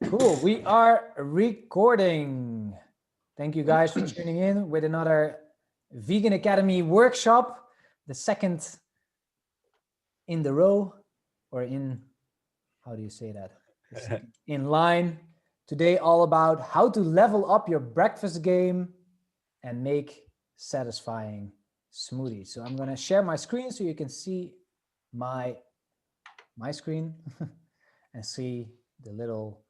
Cool. We are recording. Thank you guys for tuning in with another Vegan Academy workshop, the second in the row, or in, how do you say that? The second in line. Today, all about how to level up your breakfast game and make satisfying smoothies. So I'm going to share my screen so you can see my screen and see the little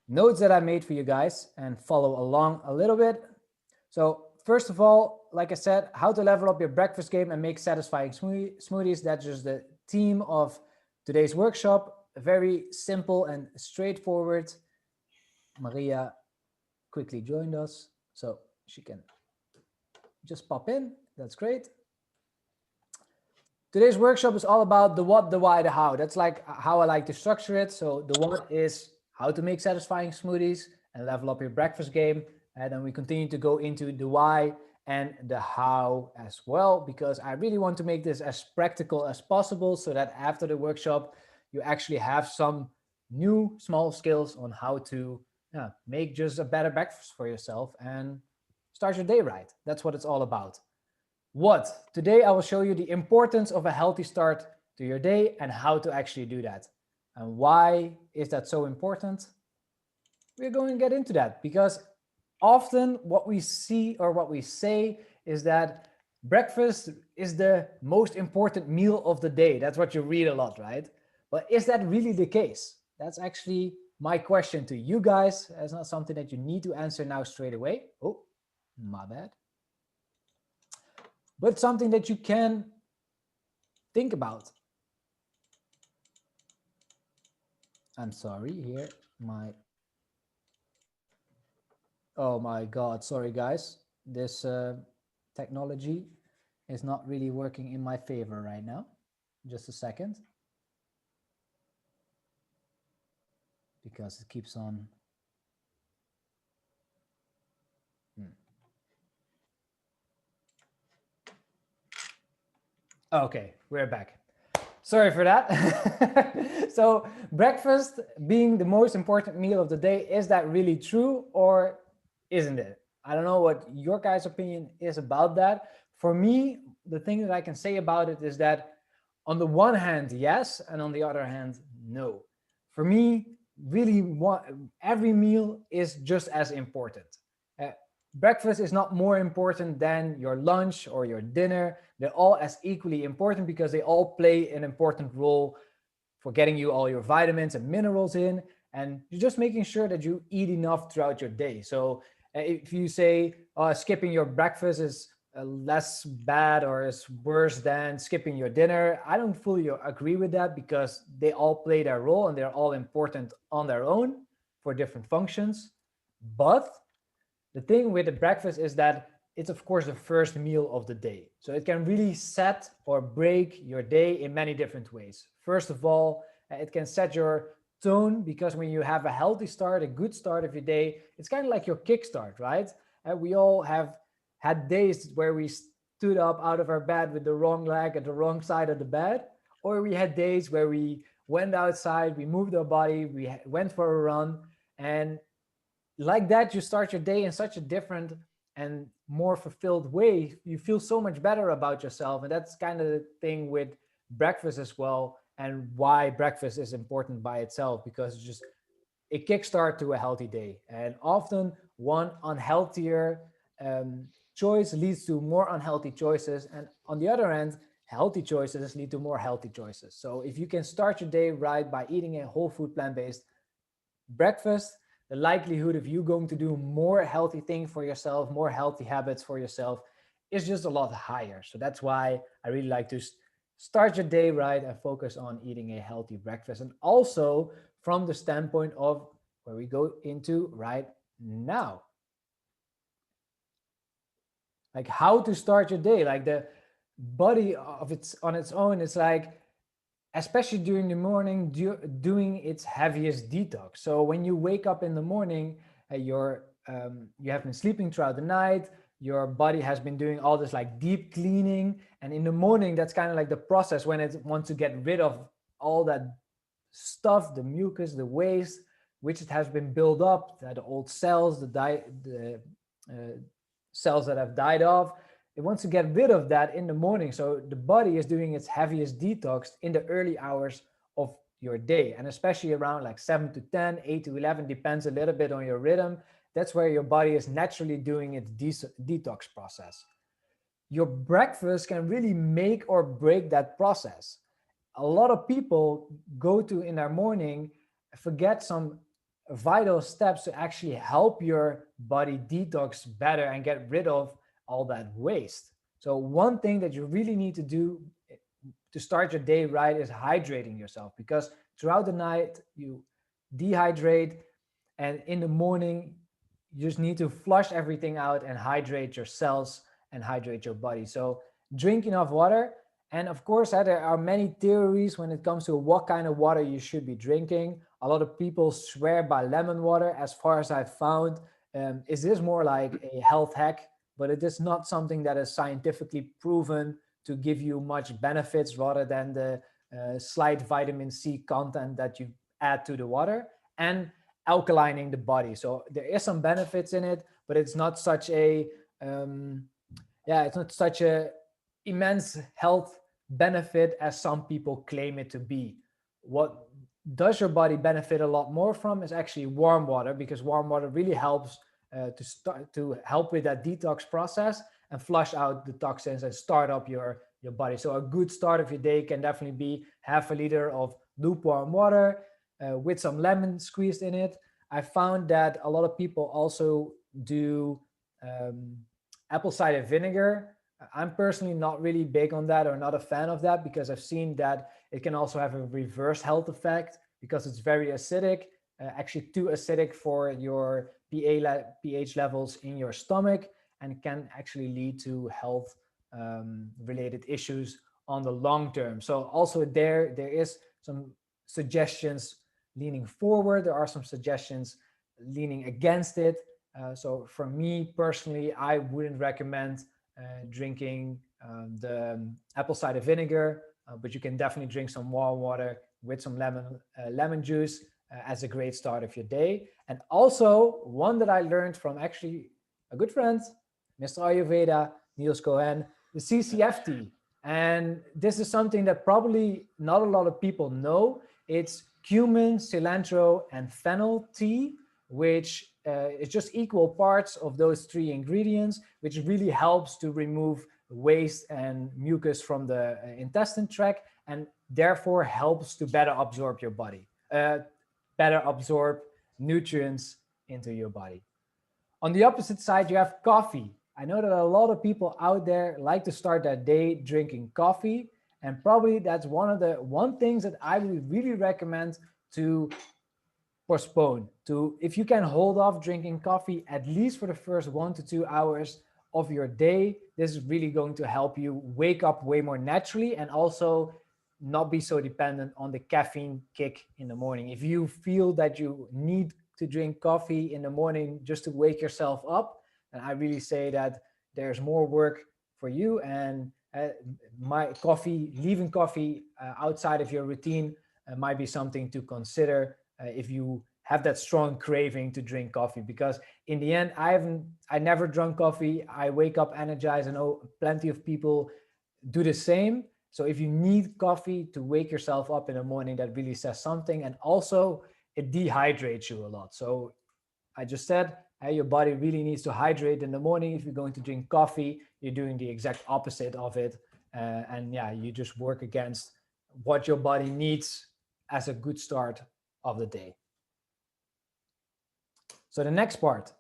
notes that I made for you guys and follow along a little bit. So first of all, like I said, how to level up your breakfast game and make satisfying smoothies. That's just the theme of today's workshop. Very simple and straightforward. Maria quickly joined us, so she can just pop in. That's great. Today's workshop is all about the what, the why, the how. That's like how I like to structure it. So the what is how to make satisfying smoothies and level up your breakfast game. And then we continue to go into the why and the how as well, because I really want to make this as practical as possible so that after the workshop, you actually have some new small skills on how to make just a better breakfast for yourself and start your day right. That's what it's all about. What? Today I will show you the importance of a healthy start to your day and how to actually do that. And why is that so important? We're going to get into that because often what we see or what we say is that breakfast is the most important meal of the day. That's what you read a lot, right? But is that really the case? That's actually my question to you guys. It's not something that you need to answer now straight away. Oh, my bad. But something that you can think about. I'm sorry, here, oh my God, sorry guys. This technology is not really working in my favor right now. Just a second. Because it keeps on. Okay, we're back. Sorry for that. So breakfast being the most important meal of the day, is that really true or isn't it? I don't know what your guys' opinion is about that. For me, the thing that I can say about it is that on the one hand, yes, and on the other hand, no. For me, really, every meal is just as important. Uh, Breakfast is not more important than your lunch or your dinner. They're all as equally important because they all play an important role for getting you all your vitamins and minerals in. And you're just making sure that you eat enough throughout your day. So if you say skipping your breakfast is less bad or is worse than skipping your dinner, I don't fully agree with that because they all play their role and they're all important on their own for different functions. But the thing with the breakfast is that it's of course the first meal of the day. So it can really set or break your day in many different ways. First of all, it can set your tone because when you have a healthy start, a good start of your day, it's kind of like your kickstart, right? We all have had days where we stood up out of our bed with the wrong leg at the wrong side of the bed, or we had days where we went outside, we moved our body, we went for a run, and like that you start your day in such a different and more fulfilled way. You feel so much better about yourself, and that's kind of the thing with breakfast as well, and why breakfast is important by itself, because it's just a kickstart to a healthy day. And often one unhealthier choice leads to more unhealthy choices, and on the other hand, healthy choices lead to more healthy choices. So if you can start your day right by eating a whole food plant-based breakfast, the likelihood of you going to do more healthy things for yourself, more healthy habits for yourself, is just a lot higher. So that's why I really like to start your day right and focus on eating a healthy breakfast. And also from the standpoint of where we go into right now, like how to start your day, like the body of it's on its own. It's like, especially during the morning, doing its heaviest detox. So when you wake up in the morning, you have been sleeping throughout the night, your body has been doing all this like deep cleaning, and in the morning, that's kind of like the process when it wants to get rid of all that stuff, the mucus, the waste, which it has been built up, the old cells, the cells that have died off. It wants to get rid of that in the morning. So the body is doing its heaviest detox in the early hours of your day, and especially around like 7 to 10, 8 to 11, depends a little bit on your rhythm. That's where your body is naturally doing its detox process. Your breakfast can really make or break that process. A lot of people go to in their morning forget some vital steps to actually help your body detox better and get rid of all that waste. So one thing that you really need to do to start your day right is hydrating yourself, because throughout the night you dehydrate, and in the morning you just need to flush everything out and hydrate your cells and hydrate your body. So drink enough water. And of course, there are many theories when it comes to what kind of water you should be drinking. A lot of people swear by lemon water. As far as I've found, is this more like a health hack, but it is not something that is scientifically proven to give you much benefits, rather than the slight vitamin C content that you add to the water and alkalining the body. So there is some benefits in it, but it's not such a it's not such a immense health benefit as some people claim it to be. What does your body benefit a lot more from is actually warm water, because warm water really helps to help with that detox process and flush out the toxins and start up your body. So a good start of your day can definitely be half a liter of lukewarm water with some lemon squeezed in it. I found that a lot of people also do um, apple cider vinegar. I'm personally not really big on that, or not a fan of that, because I've seen that it can also have a reverse health effect because it's very acidic, actually too acidic for your pH levels in your stomach, and can actually lead to health related issues on the long term. So also there is some suggestions leaning forward. There are some suggestions leaning against it. So for me personally, I wouldn't recommend drinking the apple cider vinegar, but you can definitely drink some warm water with some lemon juice as a great start of your day. And also one that I learned from actually a good friend, Mr. Ayurveda, Niels Cohen, the CCFT. And this is something that probably not a lot of people know. It's cumin, cilantro, and fennel tea, which is just equal parts of those three ingredients, which really helps to remove waste and mucus from the intestine tract, and therefore helps to better absorb your body, better absorb nutrients into your body. On the opposite side, you have coffee. I know that a lot of people out there like to start their day drinking coffee, and probably that's one things that I would really recommend to postpone. To if you can hold off drinking coffee at least for the first 1 to 2 hours of your day, this is really going to help you wake up way more naturally, and also not be so dependent on the caffeine kick in the morning. If you feel that you need to drink coffee in the morning just to wake yourself up, and I really say that there's more work for you. And leaving coffee outside of your routine might be something to consider if you have that strong craving to drink coffee. Because in the end, I never drunk coffee. I wake up energized. I know plenty of people do the same. So if you need coffee to wake yourself up in the morning, that really says something. And also it dehydrates you a lot. So I just said, hey, your body really needs to hydrate in the morning. If you're going to drink coffee, you're doing the exact opposite of it. And yeah, you just work against what your body needs as a good start of the day. So the next part,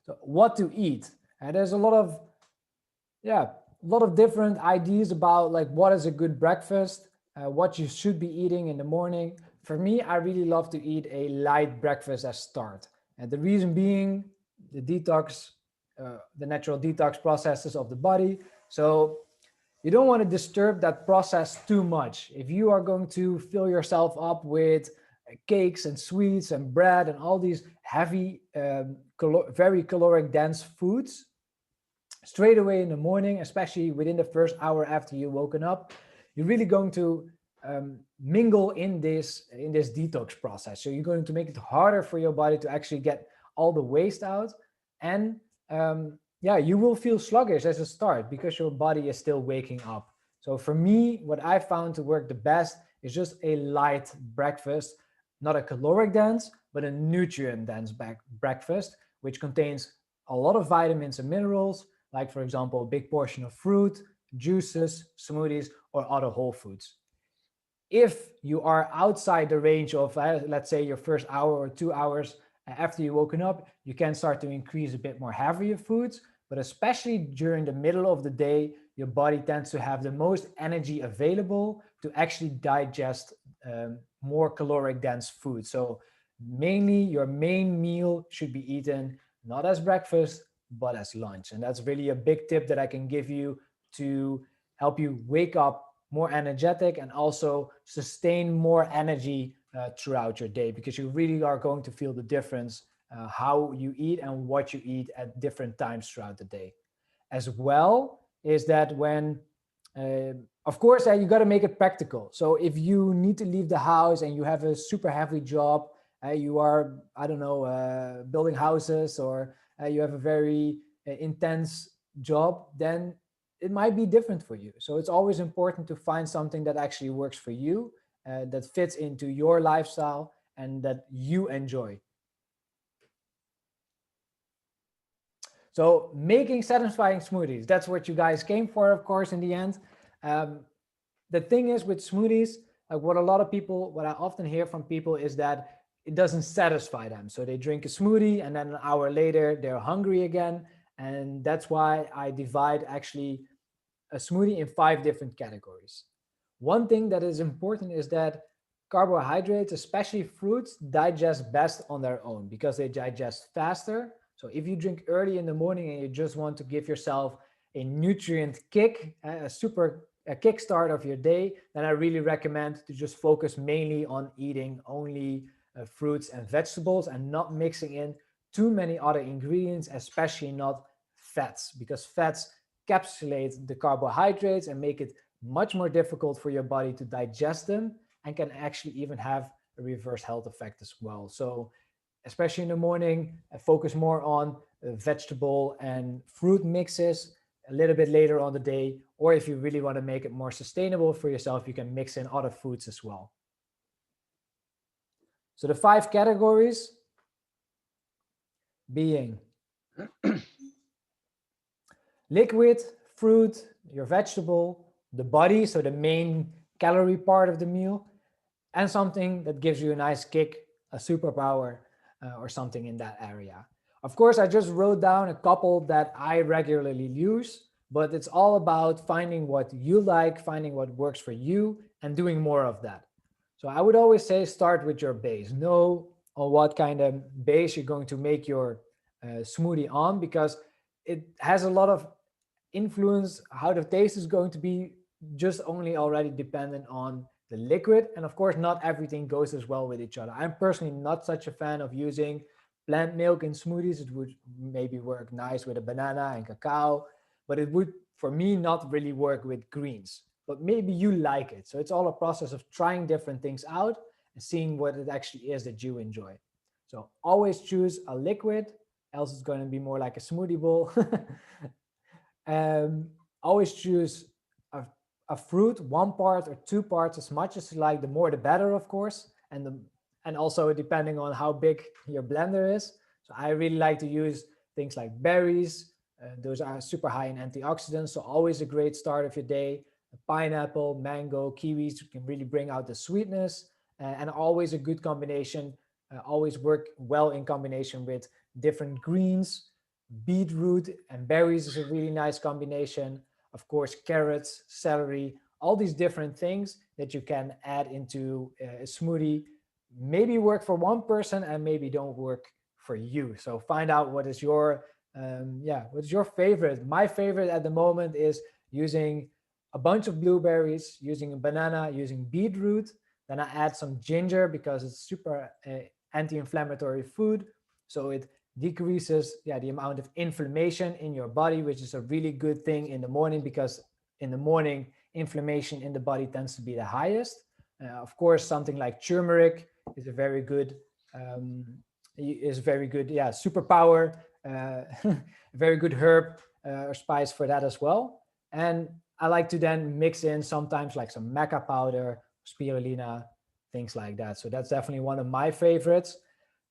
so what to eat. And there's a lot of different ideas about like what is a good breakfast, what you should be eating in the morning. For me, I really love to eat a light breakfast as start. And the reason being the natural detox processes of the body. So you don't want to disturb that process too much. If you are going to fill yourself up with cakes and sweets and bread and all these heavy, very caloric dense foods straight away in the morning, especially within the first hour after you woken up, you're really going to mingle in this detox process. So you're going to make it harder for your body to actually get all the waste out, and yeah, you will feel sluggish as a start because your body is still waking up. So for me, what I found to work the best is just a light breakfast, not a caloric dense, but a nutrient dense breakfast, which contains a lot of vitamins and minerals, like for example, a big portion of fruit, juices, smoothies, or other whole foods. If you are outside the range of, let's say, your first hour or 2 hours after you woken up, you can start to increase a bit more heavier foods. But especially during the middle of the day, your body tends to have the most energy available to actually digest more caloric dense food. So mainly your main meal should be eaten not as breakfast, but as lunch. And that's really a big tip that I can give you to help you wake up more energetic and also sustain more energy throughout your day, because you really are going to feel the difference how you eat and what you eat at different times throughout the day. As well is that when of course you got to make it practical. So if you need to leave the house and you have a super heavy job, you are, I don't know, building houses, or you have a very intense job, then it might be different for you. So it's always important to find something that actually works for you, that fits into your lifestyle and that you enjoy. So making satisfying smoothies, that's what you guys came for, of course, in the end. Um, the thing is with smoothies, like what a lot of people, what I often hear from people is that it doesn't satisfy them. So they drink a smoothie and then an hour later they're hungry again. And that's why I divide actually a smoothie in 5 different categories. One thing that is important is that carbohydrates, especially fruits, digest best on their own because they digest faster. So if you drink early in the morning and you just want to give yourself a nutrient kick, a kickstart of your day, then I really recommend to just focus mainly on eating only fruits and vegetables and not mixing in too many other ingredients, especially not fats, because fats encapsulate the carbohydrates and make it much more difficult for your body to digest them, and can actually even have a reverse health effect as well. So, especially in the morning, focus more on vegetable and fruit mixes. A little bit later on the day, or if you really want to make it more sustainable for yourself, you can mix in other foods as well. So, the 5 categories being liquid, fruit, your vegetable, the body, so the main calorie part of the meal, and something that gives you a nice kick, a superpower, or something in that area. Of course, I just wrote down a couple that I regularly use, but it's all about finding what you like, finding what works for you, and doing more of that. So I would always say start with your base. Know on what kind of base you're going to make your smoothie on, because it has a lot of influence how the taste is going to be, just only already dependent on the liquid. And of course, not everything goes as well with each other. I'm personally not such a fan of using plant milk in smoothies. It would maybe work nice with a banana and cacao, but it would, for me, not really work with greens. But maybe you like it. So it's all a process of trying different things out and seeing what it actually is that you enjoy. So always choose a liquid, else it's going to be more like a smoothie bowl. um, Always choose a, a fruit, 1 part or 2 parts, as much as you like. The more, the better, of course, and also depending on how big your blender is. So I really like to use things like berries. Those are super high in antioxidants, so always a great start of your day. Pineapple, mango, kiwis can really bring out the sweetness, and always a good combination. Always work well in combination with different greens. Beetroot and berries is a really nice combination. Of course, carrots, celery, all these different things that you can add into a smoothie maybe work for one person and maybe don't work for you. So find out what is your what is your favorite. My favorite at the moment is using a bunch of blueberries, using a banana, using beetroot. Then I add some ginger because it's super anti-inflammatory food, so it decreases the amount of inflammation in your body, which is a really good thing in the morning, because in the morning inflammation in the body tends to be the highest. Of course, something like turmeric is a very good, um, yeah, superpower, very good herb or spice for that as well. And I like to then mix in sometimes like some maca powder, spirulina, things like that. So that's definitely one of my favorites.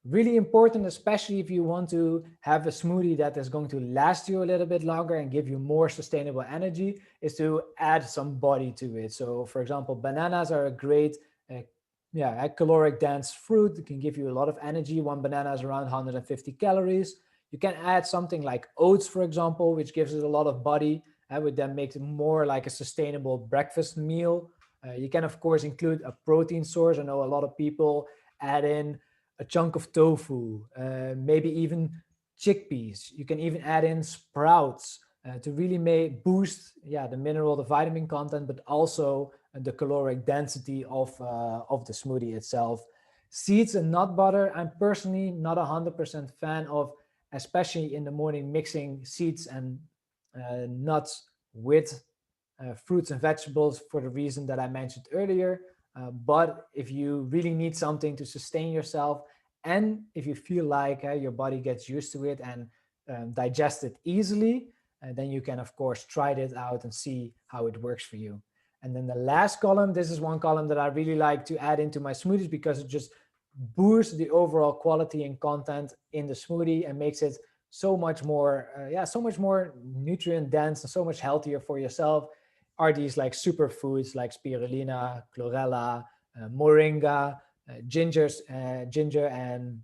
Really important, especially if you want to have a smoothie that is going to last you a little bit longer and give you more sustainable energy, is to add some body to it. So, for example, bananas are a great, uh, yeah, a caloric dense fruit. It can give you a lot of energy. One banana is around 150 calories. You can add something like oats, for example, which gives it a lot of body. I would then make it more like a sustainable breakfast meal. You can, of course, include a protein source. I know a lot of people add in a chunk of tofu, maybe even chickpeas. You can even add in sprouts to really boost, yeah, the mineral, the vitamin content, but also the caloric density of the smoothie itself. Seeds and nut butter, I'm personally not 100% fan of, especially in the morning, mixing seeds and nuts with fruits and vegetables for the reason that I mentioned earlier. But if you really need something to sustain yourself, and if you feel like your body gets used to it and digest it easily, then you can, of course, try it out and see how it works for you. And then the last column, this is one column that I really like to add into my smoothies because it just boosts the overall quality and content in the smoothie and makes it so much more, so much more nutrient dense and so much healthier for yourself. Are these like superfoods like spirulina, chlorella, moringa, ginger and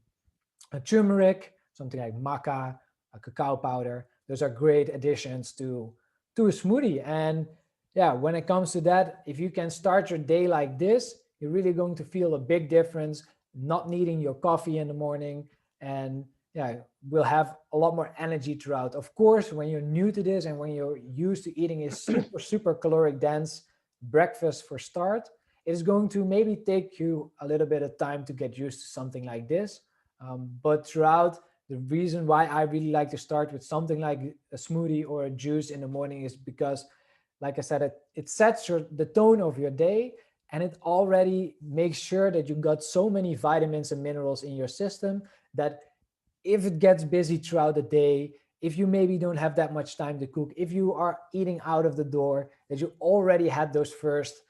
turmeric, something like maca, cacao powder. Those are great additions to a smoothie. And yeah, when it comes to that, if you can start your day like this, you're really going to feel a big difference, not needing your coffee in the morning. And yeah, will have a lot more energy throughout. Of course, when you're new to this and when you're used to eating a super caloric dense breakfast for start, it is going to maybe take you a little bit of time to get used to something like this. But throughout, the reason why I really like to start with something like a smoothie or a juice in the morning is because, like I said, it sets the tone of your day, and it already makes sure that you got so many vitamins and minerals in your system that if it gets busy throughout the day, if you maybe don't have that much time to cook, if you are eating out of the door, that you already had those first,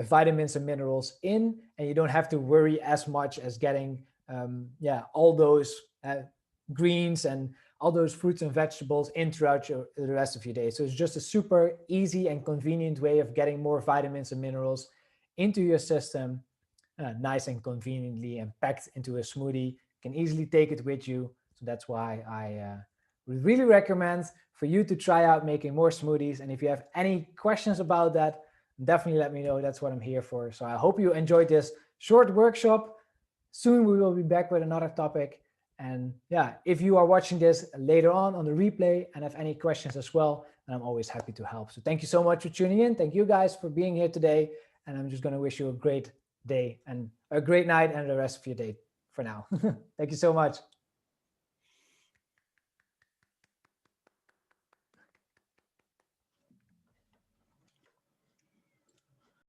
vitamins and minerals in, and you don't have to worry as much as getting, all those greens and all those fruits and vegetables in throughout the rest of your day. So it's just a super easy and convenient way of getting more vitamins and minerals into your system, nice and conveniently and packed into a smoothie. You can easily take it with you. So that's why I would really recommend for you to try out making more smoothies. And if you have any questions about that, definitely let me know. That's what I'm here for. So I hope you enjoyed this short workshop. Soon we will be back with another topic. And yeah, if you are watching this later on the replay and have any questions as well, then I'm always happy to help. So thank you so much for tuning in. Thank you guys for being here today. And I'm just going to wish you a great day and a great night and the rest of your day for now. Thank you so much.